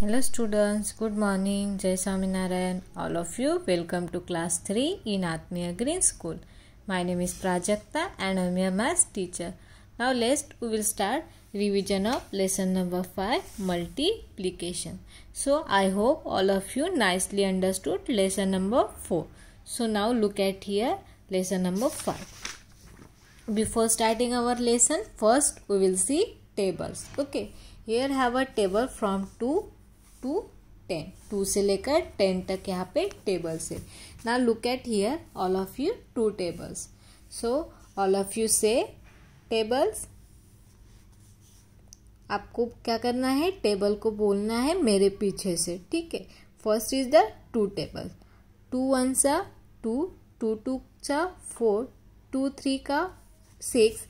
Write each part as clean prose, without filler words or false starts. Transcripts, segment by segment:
Hello students, good morning. Jai Swaminarayan. All of you, welcome to class 3 in Atmiya Green School. My name is Prajakta and I am your maths teacher. Now we will start revision of lesson number 5, multiplication. So I hope all of you nicely understood lesson number 4. So now look at here lesson number 5. Before starting our lesson, first we will see tables. Okay, here have a table from 2 to 10. 2 से लेकर 10 तक यहाँ पे tables है. Now look at here all of you 2 tables. So all of you say tables. आपको क्या करना है, टेबल को बोलना है मेरे पीछे से. ठीक है. First is the 2 table. 2 1 सा 2, 2 2 सा 4, 2 3 का 6,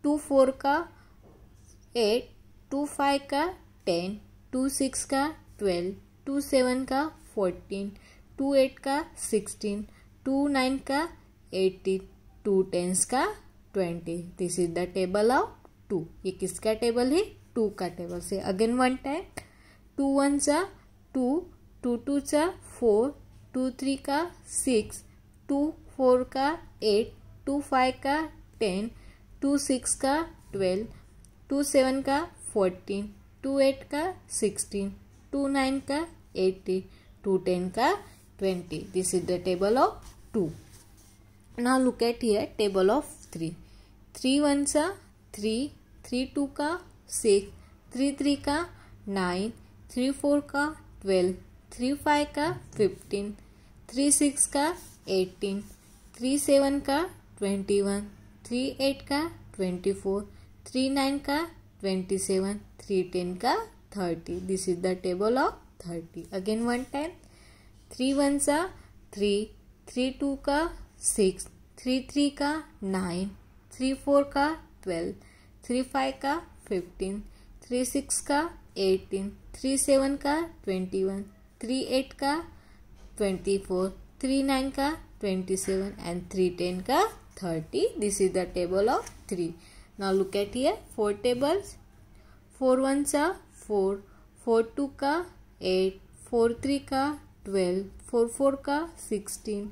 2 4 का 8, 2 5 का 10, 2 6 का 12, 2 7 का 14, 2 8 का 16, 2 9 का 18, 2 10 का 20. This is the table of 2. ये किसका टेबल है? 2 का टेबल से. Again one time. 2 1 सा 2, 2 2 सा 4, 2 3 का 6, 2 4 का 8, 2 5 का 10, 2 6 का 12, 2 7 का 14, 2 8 का 16, 2 9 का 80, 2 10 का 20. This is the table of 2. Now look at here table of 3. 3 1 सा 3, 3 2 का 6, 3 3 का 9, 3 4 का 12, 3 5 का 15, 3 6 का 18, 3 7 का 21, 3 8 का 24, 3 9 का 27, 3 10 का 30. This is the table of 30. Again one time. 3 1 सा 3, 3 2 का 6, 3 3 का 9, 3 4 का 12, 3 5 का 15, 3 6 का 18, 3 7 का 21, 3 8 का 24, 3 9 का 27 and 3 10 का 30. This is the table of 3. Now look at here 4 tables. 4 1 सा 4, 4 2 का 8, 4 3 का 12, 4 4 का 16,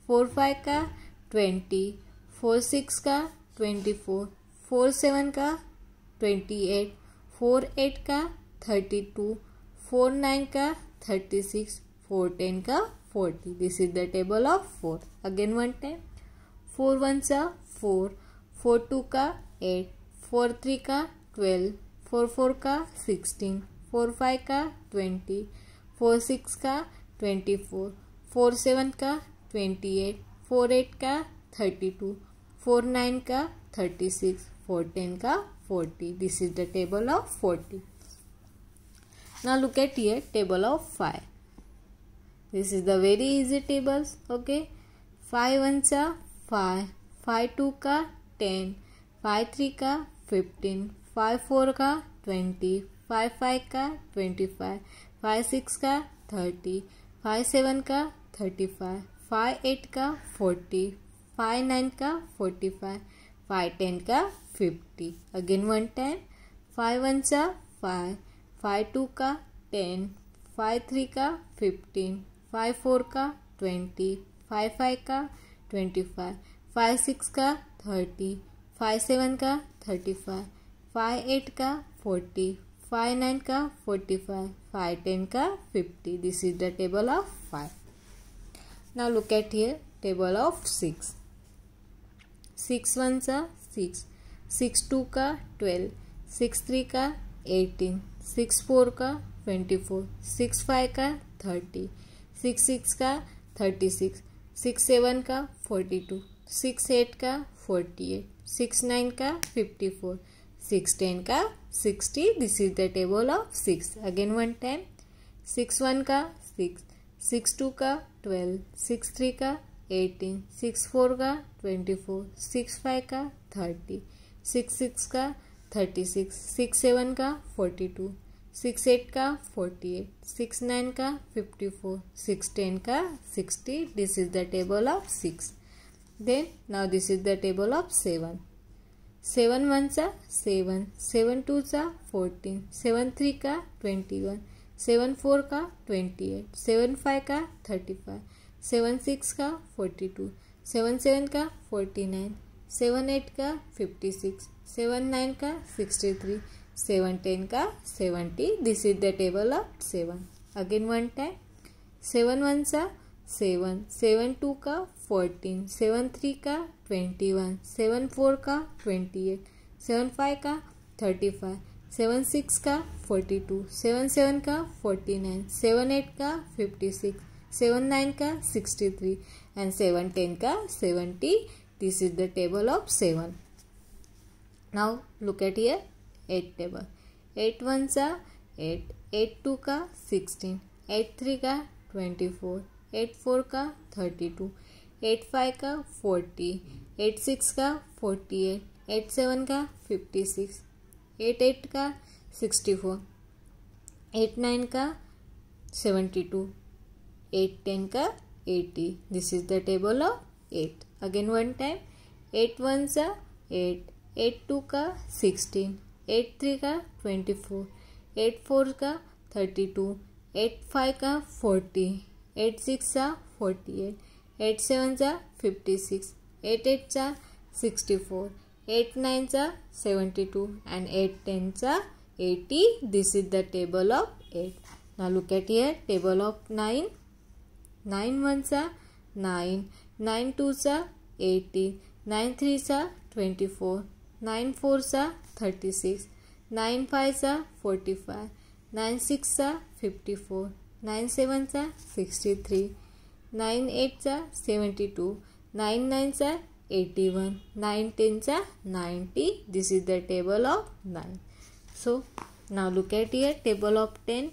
4 5 का 20, 4 6 का 24, 4 7 का 28, 4 8 का 32, 4 9 का 36, 4 10 का 40. This is the table of 4. Again one time. 4 1 सा 4, 4 2 का 8, 4 3 का 12, 4 4 का 16, 4 5 का 20, 4 6 का 24, 4 7 का 28, 4 8 का 32, 4 9 का 36, 4 10 का 40. This is the table of 40. Now look at here table of 5. This is the very easy tables. Okay. 5 1 सा 5, 5 2 का 10, 5 3 का 15, 5 4 का 20, 5 5 का 25, 5 6 का 30, 5 7 का 35, 5 8 का 40, 5 9 का 45, 5 10 का 50. Again one time. 5 1 सा 5, 5 2 का 10, 5 3 का 15, 5 4 का 20, 5 5 का 25, 5 6 का 30, 5 7 का 35, 5 8 का 40, 5 9 का 45, 5 10 का 50. This is the table of 5. Now look at here table of 6. 6 1 सा 6, 6 2 का 12, 6 3 का 18, 6 4 का 24, 6 5 का 30, 6 6 का 36, 6 7 का 42, 6 8 का 48, 6 9 का 54, 6 10 का 60. This is the table of 6. Again one time. 6 1 का 6, 6 2 का 12, 6 3 का 18, 6 4 का 24, 6 5 का 30, 6 6 का 36, 6 7 का 42, 6 8 का 48, 6 9 का 54, 6 10 का 60. This is the table of 6. Then now this is the table of 7. 7 1 सा 7, 7 2 सा 14, 7 3 का 21, 7 4 का 28, 7 5 का 35, 7 6 का 42, 7 7 का 49, 7 8 का 56, 7 9 का 63, 7 10 का 70. This is the table of 7. Again one time. 7 1 सा 7, 7 2 का 14, 7 3 का 21, 7 4 का 28, 7 5 का 35, 7 6 का 42, 7 7 का 49, 7 8 का 56, 7 9 का 63 and 7 10 का 70. This is the table of 7. Now look at here 8 table. 8 1 सा 8, 8 2 का 16, 8 3 का 24, 8 4 का 32, 8 5 का 40, 8 6 का 48, 8 7 का 56, 8 8 का 64, 8 9 का 72, 8 10 का 80. This is the table of 8. Again one time. 8 1 सा 8, 8 2 का 16, 8 3 का 24, 8 4 का 32, 8 5 का 40, 8 6 सा 48, 8 7 सा 56, 8 8 सा 64, 8 9 सा 72 and 8 10 सा 80. This is the table of 8. Now look at here table of 9. 9 1 सा 9, 9 2 सा 18, 9 3 सा 24, 9 4 सा 36, 9 5 सा 45, 9 6 सा 54, 9 7 सा 63, 9 8 सा 72, 9 9 सा 81, 9 10 सा 90. This is the table of 9. So now look at here table of 10.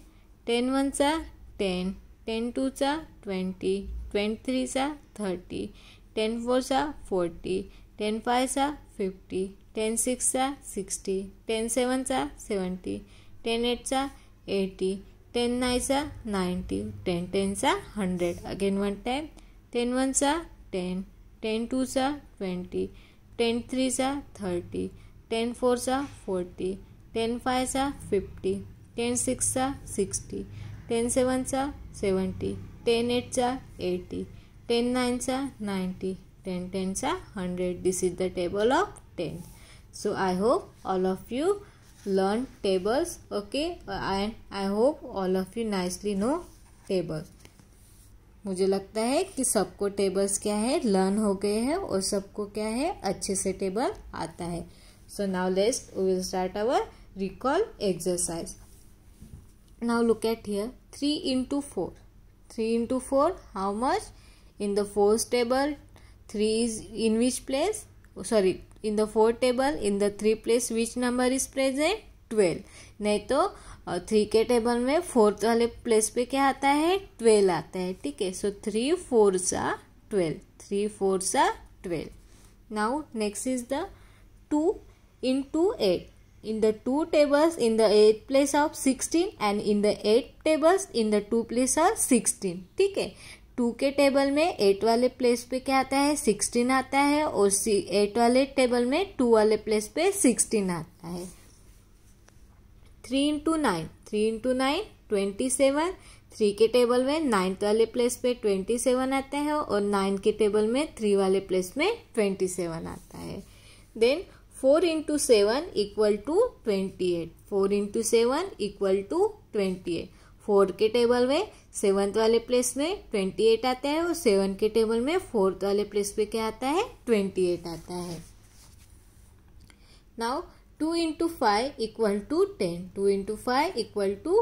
10 1 सा 10, 10 2 सा 20, 23 सा 30, 10 4 सा 40, 10 5 सा 50, 10 6 सा 60, 10 7 सा 70, 10 8 सा 80, 10 9 सा 90, 10 10 सा 100. Again one time. 10 1 सा 10, 10 2 सा 20, 10 3 सा 30, 10 4 सा 40, 10 5 सा 50, 10 6 सा 60, 10 7 सा 70, 10 8 सा 80, 10 9 सा 90, 10 10 सा 100. This is the table of 10. So I hope all of you learn tables, okay, and I hope all of you nicely know tables. मुझे लगता है कि सबको टेबल्स क्या है लर्न हो गए हैं और सबको क्या है अच्छे से टेबल आता है. So now we will start our recall exercise. Now look at here 3 into 4. 3 into 4 how much? In the fourth table 3 is in which place? Sorry, in the fourth table in the 3 place which number is present? 12. नहीं तो 3 के table में fourth वाले place पे क्या आता है? 12 आता है. ठीक है. सो 3 4 सा 12. 3 4 सा 12. Now next is the 2 into 8. In the 2 tables in the 8th place of 16 and in the 8 tables in the 2 place of 16. ठीक है. 2 के टेबल में 8 वाले प्लेस पे क्या आता है? 16 आता है और 8 वाले टेबल में 2 वाले प्लेस पे 16 आता है. 3 into 9. 3 into 9 27. 3 के टेबल में 9th वाले प्लेस पे 27 आता है और 9 के टेबल में 3 वाले प्लेस में 27 आता है. Then 4 into 7 equal to 28. 4 into 7 equal to 28. 4 के टेबल में 7th वाले प्लेस में 28 आता है और 7 के टेबल में 4th वाले प्लेस पे क्या आता है? 28 आता है. Now 2 into 5 equal to 10. 2 into 5 equal to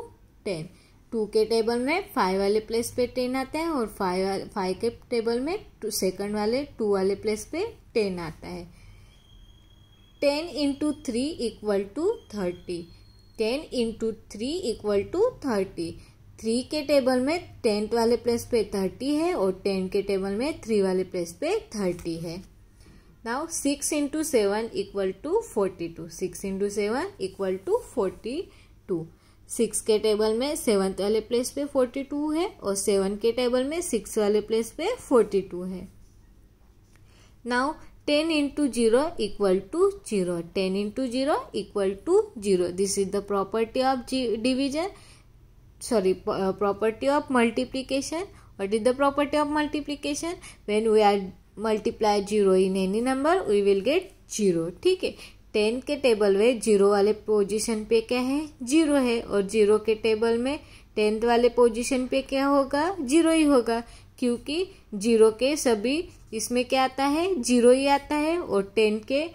10. 2 के टेबल में 5 वाले प्लेस पे 10 आता है और 5 के टेबल में सेकंड वाले 2 वाले प्लेस पे 10 आता है. 10 into 3 equal to 30. 10 into 3 equal to 30. 3 के टेबल में 10th वाले प्लेस पे 30 है और 10 के टेबल में 3 वाले प्लेस पे 30 है. Now 6 into 7 equal to 42. 6 into 7 equal to 42. 6 के टेबल में 7th वाले प्लेस पे 42 है और 7 के टेबल में 6 वाले प्लेस पे 42 है. Now 10 into 0 equal to 0. 10 into 0 equal to 0. This is the property of division. property of multiplication. What is the property of multiplication? When we are multiply 0 in any number, we will get 0. ठीक है, 10 के table में 0 वाले position पे क्या है? 0 है, और 0 के टेबल में 10th वाले पोजीशन पे क्या होगा? 0 ही होगा, क्योंकि 0 के सभी इसमें क्या आता है? 0 ही आता है। और 10 के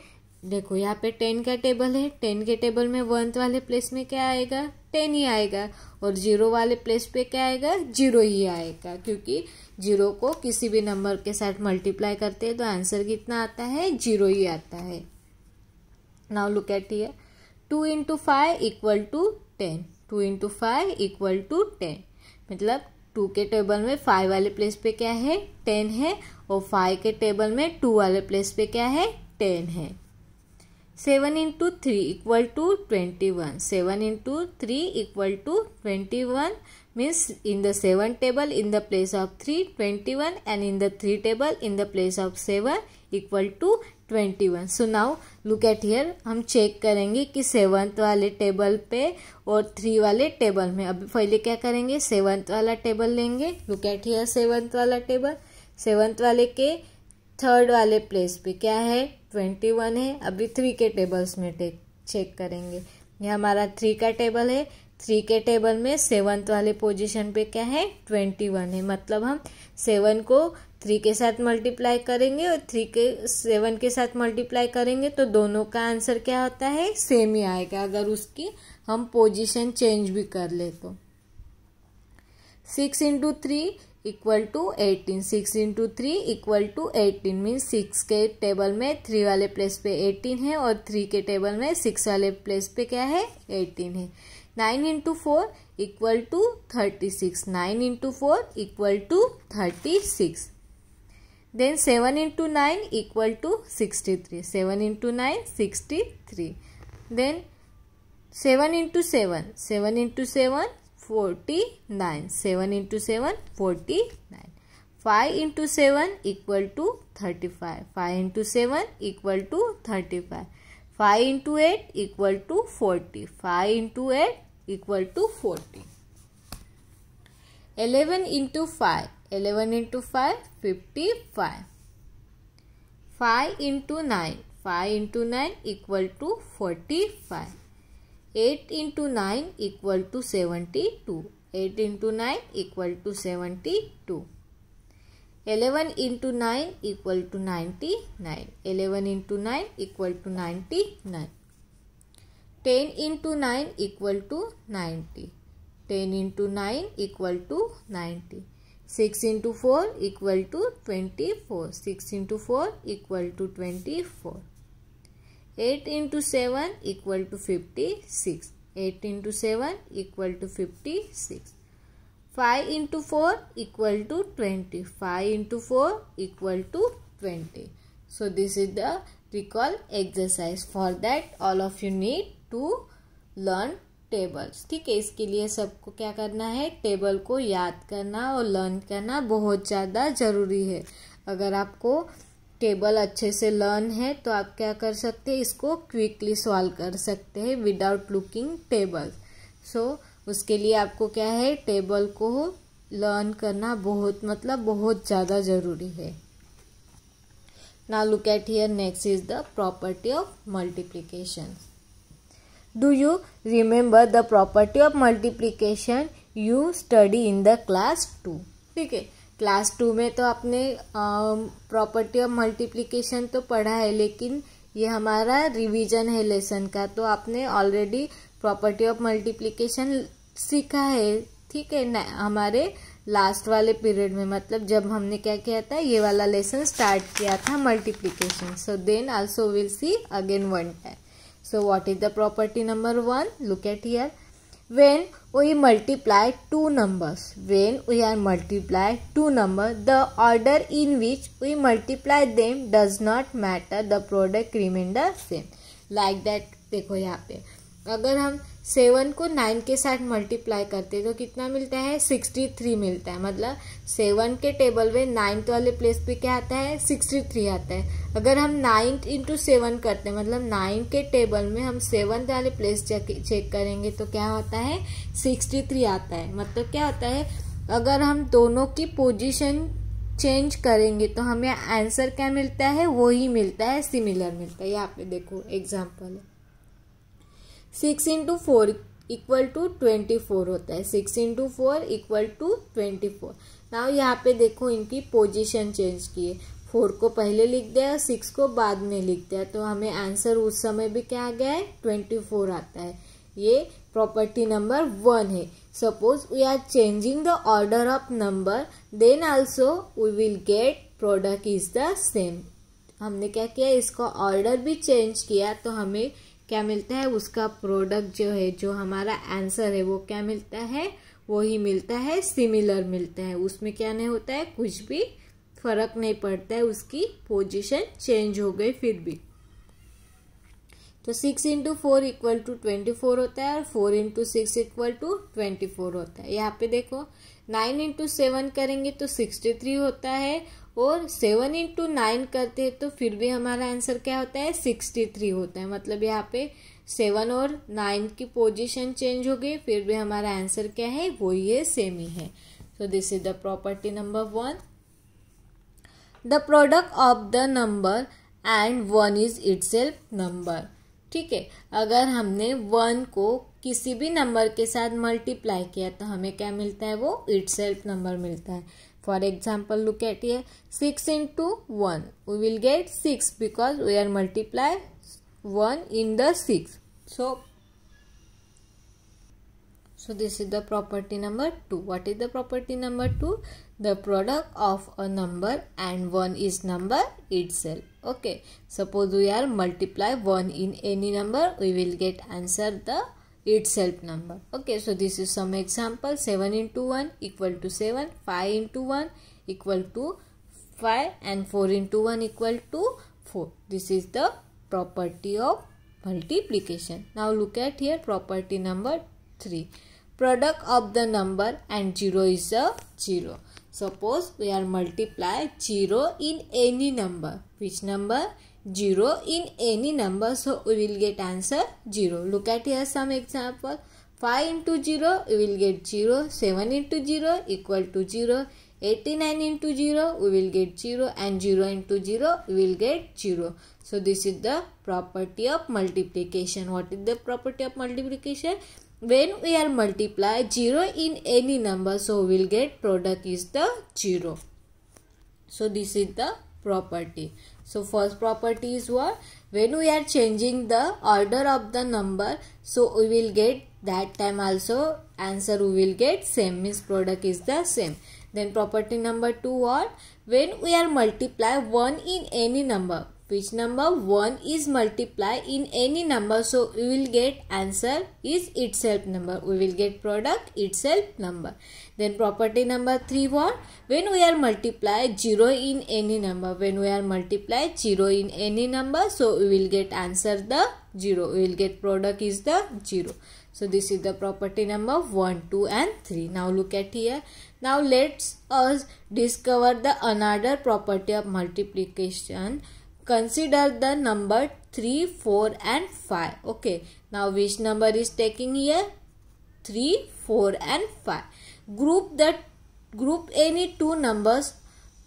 देखो यहाँ पे 10 का टेबल है, 10 के टेबल में 1th वाले प्लेस में क्या आएगा? 10 ही आएगा, और 0 वाले प्लेस पे क्या आएगा? 0 ही आएगा, क्योंकि 0 को किसी भी नंबर के साथ मल्टीप्लाई करते हैं तो आंसर कितना आता है? 0 ही आता है। Now look at here, 2 into 5 equal to 10. 2 into 5 equal to 10, मतलब 2 के टेबल में 5 वाले प्लेस पे क्या है? 10 है, और 5 के टेबल में 2 वाले प्लेस पे क्या है? 10 है। 7 into 3 equal to 21. 7 into 3 equal to 21 means in the 7 table in the place of 3 21, and in the 3 table in the place of 7 equal to 21. So now look at here, हम check करेंगे कि 7th वाले table पे और 3 वाले table में। अभी पहले क्या करेंगे? 7th वाला टेबल लेंगे। लुक एट हियर 7th वाला टेबल। 7th वाले के 3rd वाले प्लेस पे क्या है? 21 है। अभी 3 के टेबल्स में चेक करेंगे। यह हमारा 3 का टेबल है, 3 के टेबल में 7th वाले पोजीशन पे क्या है? 21 है, मतलब हम 7 को 3 के साथ मल्टीप्लाई करेंगे और 3 के 7 के साथ मल्टीप्लाई करेंगे तो दोनों का आंसर क्या होता है? सेम ही आएगा, अगर उसकी हम पोजीशन चेंज भी कर ले तो। 6 into 3 equal to 18. 6 into 3 equal to 18 means 6 के टेबल में 3 वाले प्लेस पे 18 है, और 3 के टेबल में 6 वाले प्लेस पे क्या है? 18 है। 9 into 4 equal to 36. 9 into 4 equal to 36. Then 7 into 9 equal to 63. 7 into 9 63. Then 7 into 7. 7 into 7 49. 7 into 7 49. 5 into 7 equal to 35. 5 into 7 equal to 35. 5 into 8 equal to 40. 5 into 8 equal to 40. 11 into 5. 11 into 5 55. 5 into 9. 5 into 9 equal to 45. 8 into 9 equal to 72. 8 into 9 equal to 72. 11 into 9 equal to 99. 11 into 9 equal to 99. 10 into 9 equal to 90. 10 into 9 equal to 90. 6 into 4 equal to 24. 6 into 4 equal to 24. 8 into 7 equal to 56. 8 into 7 equal to 56. 5 into 4 equal to 20. 5 into 4 equal to 20. So this is the recall exercise. For that all of you need to learn tables. ठीक है, इसके लिए सबको क्या करना है? Table को याद करना और लर्न करना बहुत ज़्यादा ज़रूरी है। अगर आपको टेबल अच्छे से लर्न है तो आप क्या कर सकते हैं? इसको क्विकली सॉल्व कर सकते हैं विदाउट लुकिंग टेबल। सो उसके लिए आपको क्या है? टेबल को लर्न करना बहुत ज़्यादा ज़रूरी है। Now look at here, next is the property of multiplication. Do you remember the property of multiplication you study in the class 2? ठीक है, क्लास 2 में तो आपने प्रॉपर्टी ऑफ मल्टीप्लिकेशन तो पढ़ा है, लेकिन ये हमारा रिवीजन है लेसन का, तो आपने ऑलरेडी प्रॉपर्टी ऑफ मल्टीप्लिकेशन सीखा है। ठीक है, हमारे लास्ट वाले पीरियड में, मतलब जब हमने क्या किया था, ये वाला लेसन स्टार्ट किया था multiplication. So then also will see again one time. So what is the property number 1? Look at here. When we multiply two numbers, the order in which we multiply them does not matter. The product remain the same. Like that, देखो यहाँ पे अगर हम 7 को 9 के साथ multiply करते तो कितना मिलता है 63 मिलता है। मतलब 7 के टेबल में 9th वाले प्लेस पे क्या आता है 63 आता है। अगर हम 9 इंटू 7 करते हैं मतलब 9 के टेबल में हम 7th वाले प्लेस चेक करेंगे तो क्या होता है 63 आता है। मतलब क्या होता है अगर हम दोनों की पोजीशन चेंज करेंगे तो हमें आंसर क्या मिलता है वही मिलता है, सिमिलर मिलता है। यहाँ पे देखो एग्जाम्पल है 6 इंटू 4 इक्वल टू 24 होता है। 6 इंटू 4 इक्वल टू 24। नाउ यहाँ पे देखो इनकी पोजीशन चेंज की है, 4 को पहले लिख दिया 6 को बाद में लिख दिया तो हमें आंसर उस समय भी क्या आ गया है 24 आता है। ये प्रॉपर्टी नंबर 1 है। Suppose we are changing the order of number then also we will get product is the same. हमने क्या किया इसका ऑर्डर भी चेंज किया तो हमें क्या मिलता है उसका प्रोडक्ट जो है जो हमारा आंसर है वो क्या मिलता है वही मिलता है, सिमिलर मिलता है। उसमें क्या नहीं होता है कुछ भी फर्क नहीं पड़ता है, उसकी पोजीशन चेंज हो गई फिर भी। तो 6 इंटू 4 इक्वल टू 24 होता है और 4 इंटू 6 इक्वल टू 24 होता है। यहाँ पे देखो 9 इंटू 7 करेंगे तो 63 होता है और 7 इंटू 9 करते हैं तो फिर भी हमारा आंसर क्या होता है 63 होता है। मतलब यहाँ पे 7 और 9 की पोजीशन चेंज हो गई फिर भी हमारा आंसर क्या है वही है, सेम ही है। So this is the property number 1। The product of the number and 1 is itself number. ठीक है, अगर हमने 1 को किसी भी नंबर के साथ मल्टीप्लाई किया तो हमें क्या मिलता है वो इटसेल्फ नंबर मिलता है। For example look at here 6 into 1 we will get 6 because we are multiply 1 in the 6. So this is the property number 2. What is the property number 2? The product of a number and 1 is number itself. Okay. Suppose we are multiply 1 in any number, we will get answer the itself number. Okay. So this is some example. 7 into 1 equal to 7. 5 into 1 equal to 5 and 4 into 1 equal to 4. This is the property of multiplication. Now look at here property number 3. Product of the number and 0 is a 0. Suppose we are multiply 0 in any number. Which number? 0 in any number. So we will get answer 0. Look at here some example. 5 into 0 we will get 0. 7 into 0 equal to 0. 89 into 0 we will get 0 and 0 into 0 we will get 0. So this is the property of multiplication. What is the property of multiplication? When we are multiply 0 in any number, so we will get product is the 0. So this is the property. So first property is what? When we are changing the order of the number, so we will get that time also answer we will get same, means product is the same. Then property number 2 what? When we are multiply 1 in any number. Which number? 1 is multiply in any number, so we will get answer is itself number. We will get product itself number. Then property number 3 what? When we are multiply 0 in any number. When we are multiply 0 in any number, so we will get answer the 0. We will get product is the 0. So this is the property number 1, 2 and 3. Now look at here. Now let's us discover the another property of multiplication. Consider the number 3, 4 and 5. Okay. Now which number is taking here? 3, 4 and 5. Group any two numbers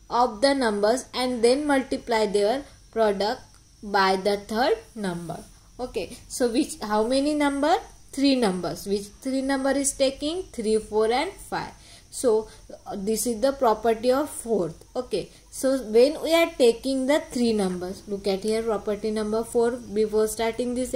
of the numbers and then multiply their product by the third number. Okay. So how many number? 3 numbers. Which 3 number is taking? 3, 4 and 5. So this is the property of fourth. Okay. So when we are taking the 3 numbers, look at here property number 4 before starting this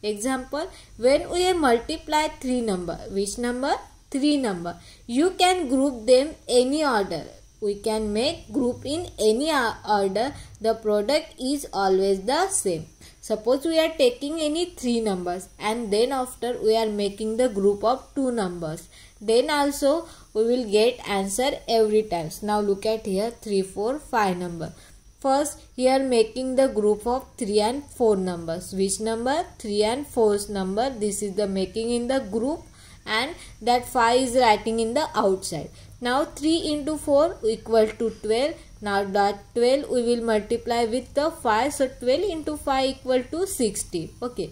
example. When we multiply 3 number, which number? 3 number. You can group them any order. We can make group in any order. The product is always the same. Suppose we are taking any 3 numbers and then after we are making the group of 2 numbers. Then also we will get answer every time. Now look at here 3, 4, 5 number. First, here making the group of 3 and 4 numbers. Which number? 3 and 4 number. This is the making in the group, and that 5 is writing in the outside. Now 3 into 4 equal to 12. Now that 12 we will multiply with the 5. So 12 into 5 equal to 60. Okay.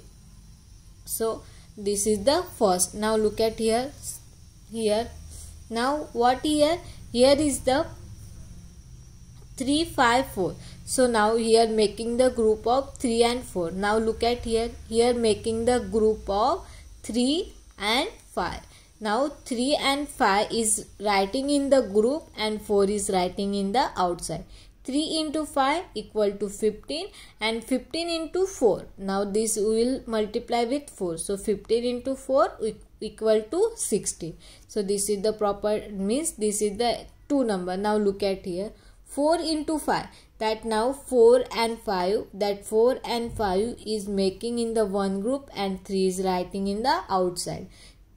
So this is the first. Now look at here. Now what here? Here is the 3, 5, 4. So now here making the group of 3 and 4. Now look at here. Here making the group of 3 and 5. Now 3 and 5 is writing in the group and 4 is writing in the outside. 3 into 5 equal to 15 and 15 into 4. Now this will multiply with 4. So 15 into 4 equal to 60. So this is the proper, means this is the 2 number. Now look at here. 4 into 5, that now 4 and 5, that 4 and 5 is making in the one group and 3 is writing in the outside.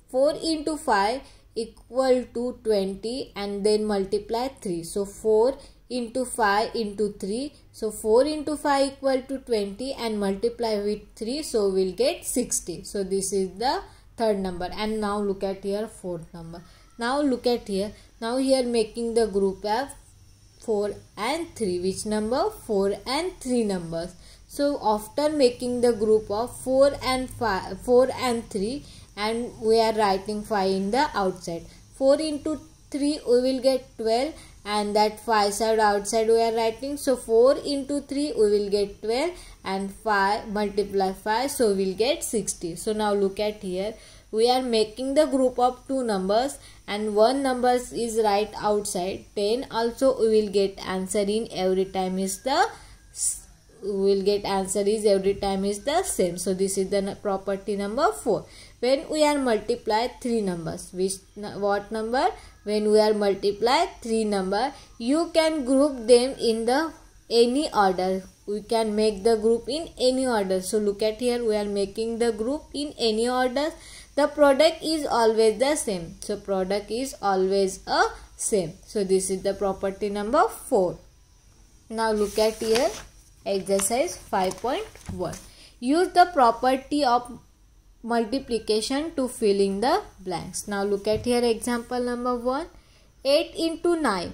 4 into 5 equal to 20 and then multiply 3. So 4 into 5 into 3. So 4 into 5 equal to 20 and multiply with 3. So we'll get 60. So this is the third number. And now look at here, fourth number. Now look at here. Now here making the group of 4 and 3. Which number? 4 and 3 numbers. So after making the group of 4 and 3, and we are writing 5 in the outside. 4 into 3 we will get 12 and that 5 side outside we are writing. So 4 into 3 we will get 12 and 5 multiply 5, so we will get 60. So now look at here. We are making the group of 2 numbers and 1 number is right outside. 10 also we will get answer in every time is the same. So this is the property number 4. When we are multiply 3 numbers, what number? When we are multiply 3 number, you can group them in the any order. We can make the group in any order. So look at here, we are making the group in any order. The product is always the same. So product is always a same. So this is the property number 4. Now look at here, exercise 5.1. Use the property of multiplication to fill in the blanks. Now look at here, example number 1. 8 into 9.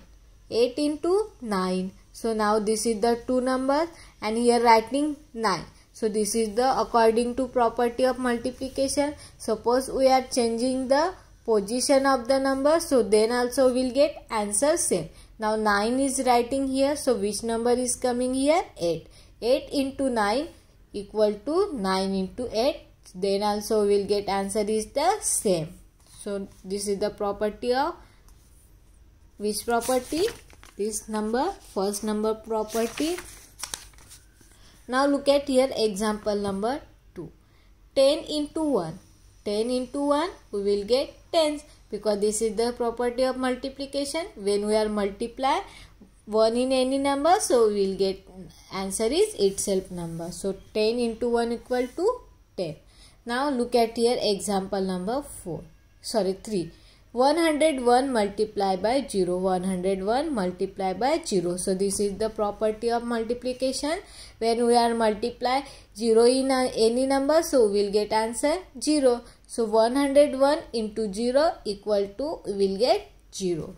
8 into 9. So now this is the 2 numbers and here writing 9. So this is the according to property of multiplication. Suppose we are changing the position of the number, so then also we'll get answer same. Now 9 is writing here, so which number is coming here? 8. 8 into 9 equal to 9 into 8. Then also we'll get answer is the same. So this is the property of which property? This number, first number property. Now look at here, example number 2. 10 into 1. 10 into 1 we will get tens, because this is the property of multiplication. When we are multiply 1 in any number, so we will get answer is itself number. So 10 into 1 equal to 10. Now look at here, example number 3. 101 multiplied by 0. 101 multiplied by 0. So this is the property of multiplication. When we are multiply 0 in any number, so we will get answer 0. So 101 into 0 equal to, we will get 0.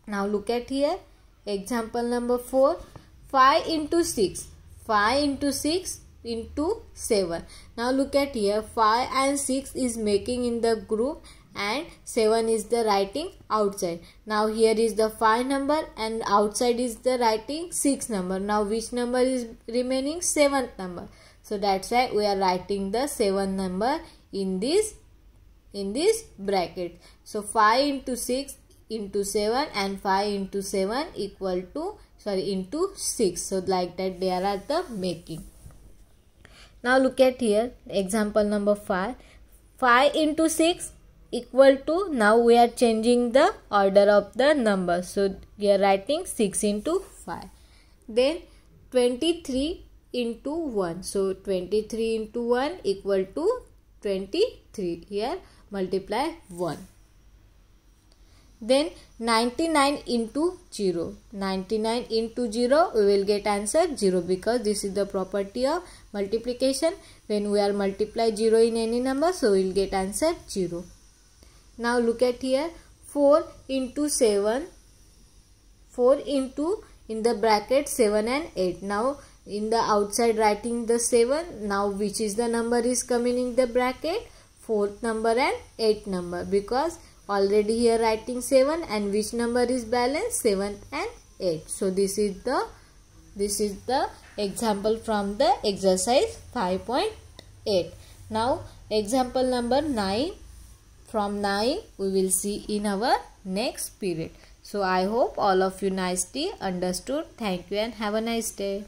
Now look at here, example number 4. 5 into 6. 5 into 6 into 7. Now look at here, 5 and 6 is making in the group and 7 is the writing outside. Now here is the 5 number and outside is the writing 6 number. Now which number is remaining? 7th number. So that's why we are writing the 7 number in this bracket. So 5 into 6 into 7 and 5 into 7 equal to, into 6. So like that they are the making. Now look at here, example number 5. 5 into 6 equal to, now we are changing the order of the number. So we are writing 6 into 5. Then 23 into 1. So 23 into 1 equal to 23. Here multiply 1. Then 99 into 0. 99 into 0, we will get answer 0 because this is the property of multiplication. When we are multiply 0 in any number, so we will get answer 0. Now look at here. 4 into 7. 4 into in the bracket 7 and 8. Now in the outside writing the 7. Now which is the number is coming in the bracket? 4th number and 8th number, because already here writing 7 and which number is balanced? 7 and 8. So this is the example from the exercise 5.8. Now example number 9. From 9 we will see in our next period. So I hope all of you nicely understood. Thank you and have a nice day.